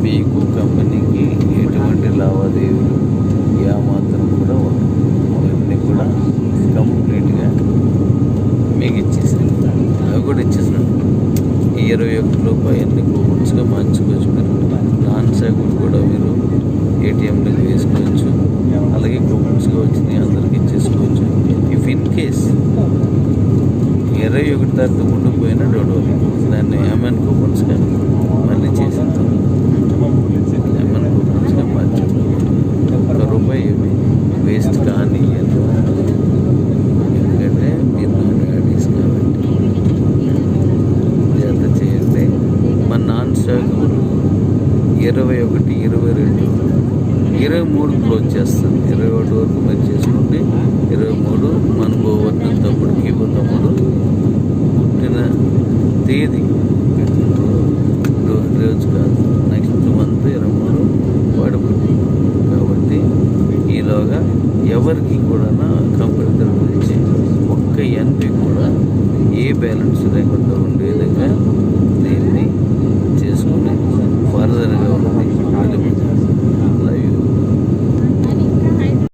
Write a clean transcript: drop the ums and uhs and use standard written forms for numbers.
మీకు కంపెనీకి ఎటువంటి లావాదేవీలు ఏమాత్రం కూడా ఉండవు. అవన్నీ కూడా కంప్లీట్గా మీకు ఇచ్చేసాను. అవి కూడా ఇచ్చేసాను. ఈ 21 రూపాయలు అన్ని కూపన్స్గా మార్చుకోవచ్చు. మీరు నాన్ సేవలు కూడా మీరు ఏటీఎంలకు వేసుకోవచ్చు. అలాగే కూపన్స్గా వచ్చినాయి అందరికి ఇచ్చేసుకోవచ్చు. ఇఫ్ ఇన్ కేస్ 21 తారీఖు ముందు పోయినా డోడోలి దాన్ని ఏమైనా కూపన్స్గా మళ్ళీ చేసేద్దాం. ఏమైనా కూపన్స్గా మార్చేద్దాం. ₹1 ఏమి వేస్ట్ కానీ ఎందుకంటే మీరు నా డాడీస్ కాబట్టి ఎంత చేయండి. మన నాన్ స్టాక్ 21, 22, 23 క్లోజ్ చేస్తుంది. 21 వరకు మీరు చేసుకోండి. 23 మన గోవర్ధన తమ్ముడికి తమ్ముడు పుట్టిన తేదీ రోజు కాదు, నెక్స్ట్ మంత్ 23 వాడు పుట్టింది కాబట్టి ఈలోగా ఎవరికి కూడా కంపెనీ తరఫు నుంచి ఒక్క ఎన్పి కూడా ఏ బ్యాలెన్స్ లేకుండా ఉండే విధంగా దీన్ని చేసుకుని